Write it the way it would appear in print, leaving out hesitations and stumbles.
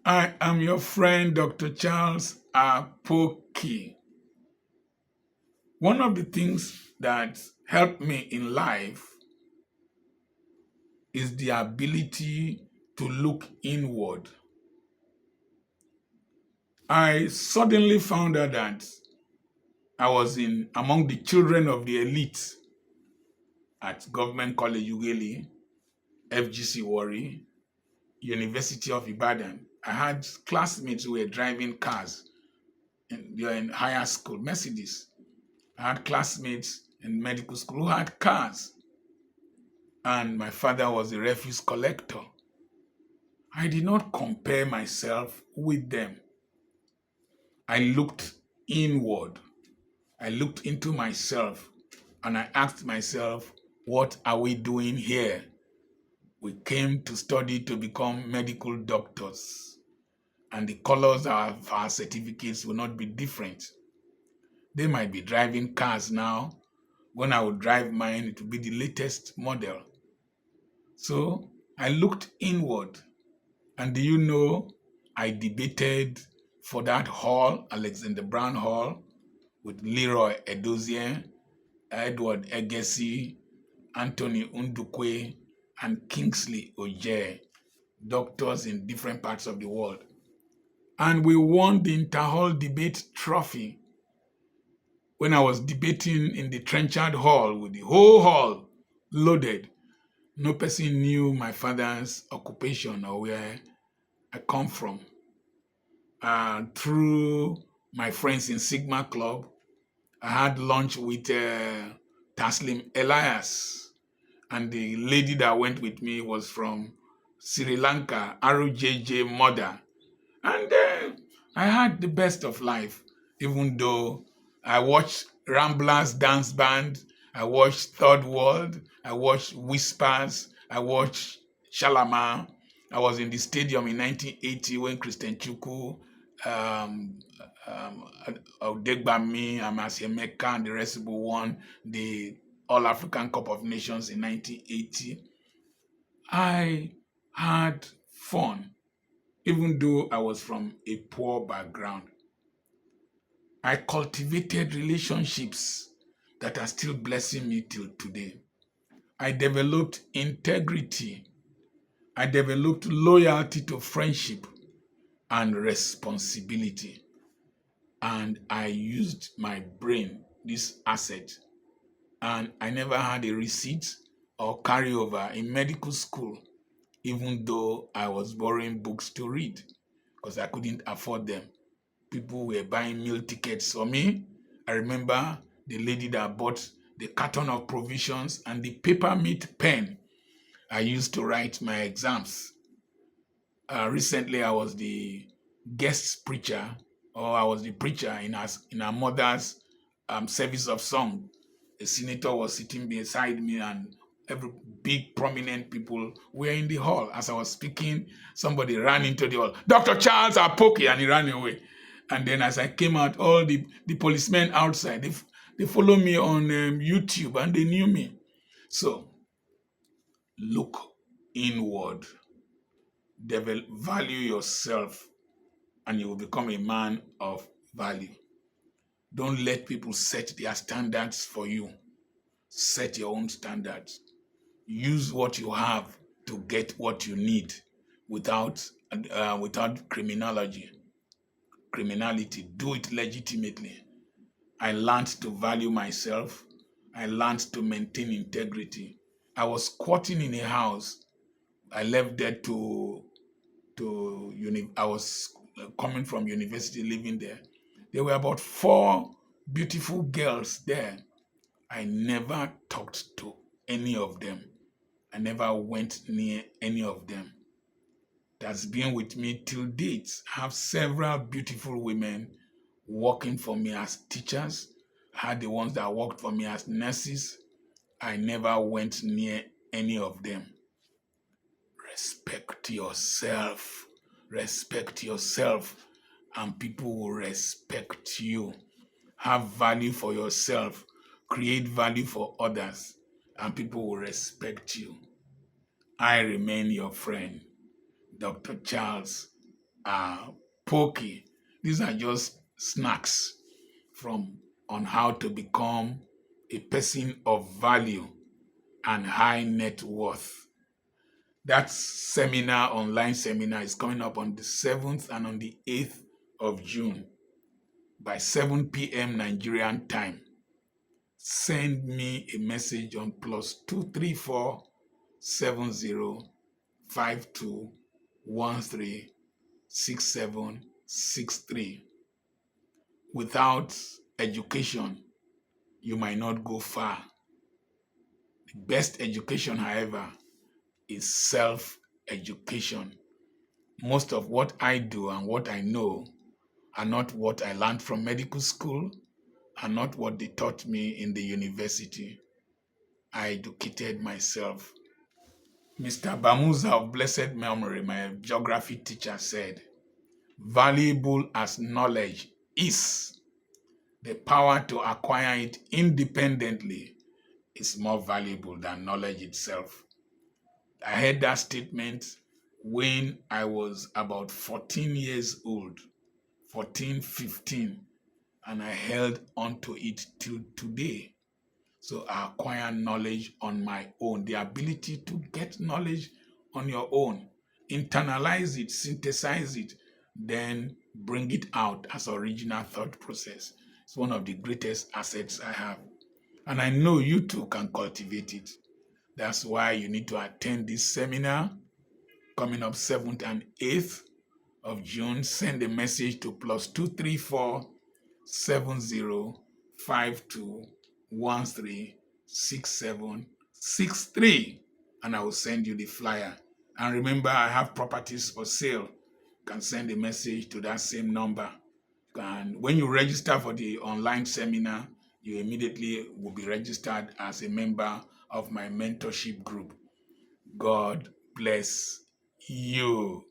I am your friend, Dr. Charles Apoki. One of the things that helped me in life is the ability to look inward. I suddenly found out that I was among the children of the elite at Government College Ughelli, FGC Warri, University of Ibadan. I had classmates who were driving cars they were in higher school, Mercedes. I had classmates in medical school who had cars, and my father was a refuse collector. I did not compare myself with them. I looked inward. I looked into myself and I asked myself, what are we doing here? We came to study to become medical doctors, and the colors of our certificates will not be different. They might be driving cars now. When I would drive mine, it would be the latest model. So I looked inward. And do you know, I debated for that hall, Alexander Brown Hall, with Leroy Edozier, Edward Egesi, Anthony Undukwe, and Kingsley Oje, doctors in different parts of the world. And we won the Inter-Hall Debate Trophy when I was debating in the Trenchard Hall with the whole hall loaded. No person knew my father's occupation or where I come from. Through my friends in Sigma Club, I had lunch with Taslim Elias, and the lady that went with me was from Sri Lanka, RJJ mother. And I had the best of life, even though I watched Ramblers Dance Band, I watched Third World, I watched Whispers, I watched Shalama. I was in the stadium in 1980 when Christian Chukwu, Odegbami, Amasiemeka, and the rest of won the All-African Cup of Nations in 1980. I had fun, even though I was from a poor background. I cultivated relationships that are still blessing me till today. I developed integrity. I developed loyalty to friendship and responsibility. And I used my brain, this asset. And I never had a receipt or carryover in medical school, even though I was borrowing books to read because I couldn't afford them. People were buying meal tickets for me. I remember the lady that bought the carton of provisions and the paper meat pen I used to write my exams. Recently, I was the guest preacher, or I was the preacher in our mother's service of song. A senator was sitting beside me, and every big prominent people were in the hall. As I was speaking, somebody ran into the hall. Dr. Charles Apoki, and he ran away. And then as I came out, all the policemen outside, they follow me on YouTube, and they knew me. So look inward. Value yourself, and you will become a man of value. Don't let people set their standards for you. Set your own standards. Use what you have to get what you need without criminality. Do it legitimately. I learned to value myself. I learned to maintain integrity. I was squatting in a house. I left there I was coming from university, living there. There were about 4 beautiful girls there. I never talked to any of them. I never went near any of them. That's been with me till date. I have several beautiful women working for me as teachers. I had the ones that worked for me as nurses. I never went near any of them. Respect yourself. Respect yourself, and people will respect you. Have value for yourself. Create value for others, and people will respect you. I remain your friend, Dr. Charles Apoki. These are just snacks from on how to become a person of value and high net worth. That seminar, online seminar, is coming up on the 7th and on the 8th of June by 7 p.m. Nigerian time. Send me a message on +2347052136763. Without education, you might not go far. The best education, however, is self-education. Most of what I do and what I know are not what I learned from medical school, are not what they taught me in the university. I educated myself. Mr. Bamuza of blessed memory, my geography teacher, said, valuable as knowledge is, the power to acquire it independently is more valuable than knowledge itself. I heard that statement when I was about 14 years old, 14, 15, and I held on to it till today. So I acquire knowledge on my own, the ability to get knowledge on your own, internalize it, synthesize it, then bring it out as original thought process. It's one of the greatest assets I have. And I know you too can cultivate it. That's why you need to attend this seminar coming up 7th and 8th of June. Send a message to +2347052136763, and I will send you the flyer. And remember, I have properties for sale. You can send a message to that same number. And when you register for the online seminar, you immediately will be registered as a member of my mentorship group. God bless you.